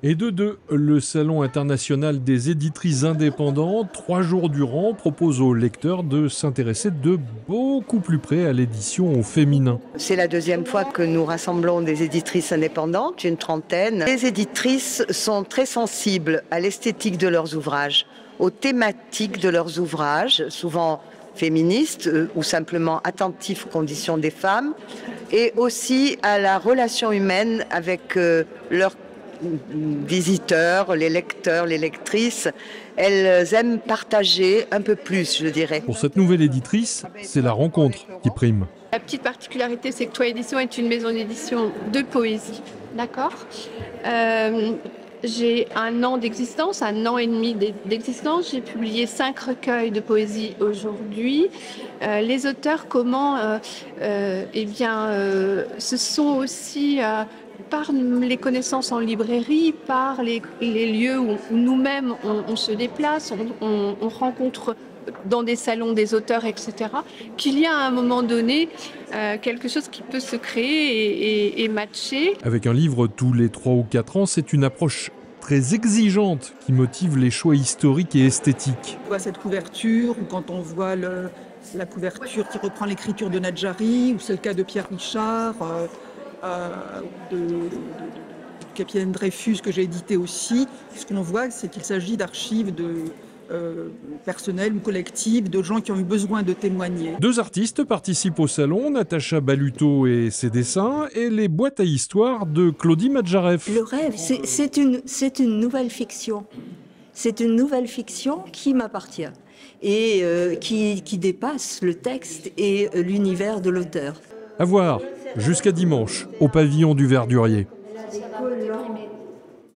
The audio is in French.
Et de deux, le Salon international des éditrices indépendantes, 3 jours durant, propose aux lecteurs de s'intéresser de beaucoup plus près à l'édition au féminin. C'est la deuxième fois que nous rassemblons des éditrices indépendantes, une trentaine. Les éditrices sont très sensibles à l'esthétique de leurs ouvrages, aux thématiques de leurs ouvrages, souvent féministes ou simplement attentifs aux conditions des femmes, et aussi à la relation humaine avec leurs visiteurs, les lecteurs, les lectrices. Elles aiment partager un peu plus, je dirais. Pour cette nouvelle éditrice, c'est la rencontre qui prime. La petite particularité, c'est que Toi Édition est une maison d'édition de poésie, d'accord. J'ai 1 an d'existence, 1 an et demi d'existence. J'ai publié 5 recueils de poésie aujourd'hui. Les auteurs, ce sont aussi par les connaissances en librairie, par les lieux où nous-mêmes on se déplace, on rencontre dans des salons des auteurs, etc., qu'il y a à un moment donné quelque chose qui peut se créer et matcher. Avec un livre tous les 3 ou 4 ans, c'est une approche très exigeante qui motive les choix historiques et esthétiques. On voit cette couverture, ou quand on voit la couverture qui reprend l'écriture de Nadjari, ou c'est le cas de Pierre Richard, de Capitaine Dreyfus que j'ai édité aussi, ce qu'on voit, c'est qu'il s'agit d'archives personnelles ou collectives, de gens qui ont eu besoin de témoigner. 2 artistes participent au salon, Natacha Baluto et ses dessins, et les boîtes à histoire de Claudie Madjaref. Le rêve, c'est une nouvelle fiction. C'est une nouvelle fiction qui m'appartient et qui dépasse le texte et l'univers de l'auteur. À voir jusqu'à dimanche au pavillon du Verdurier.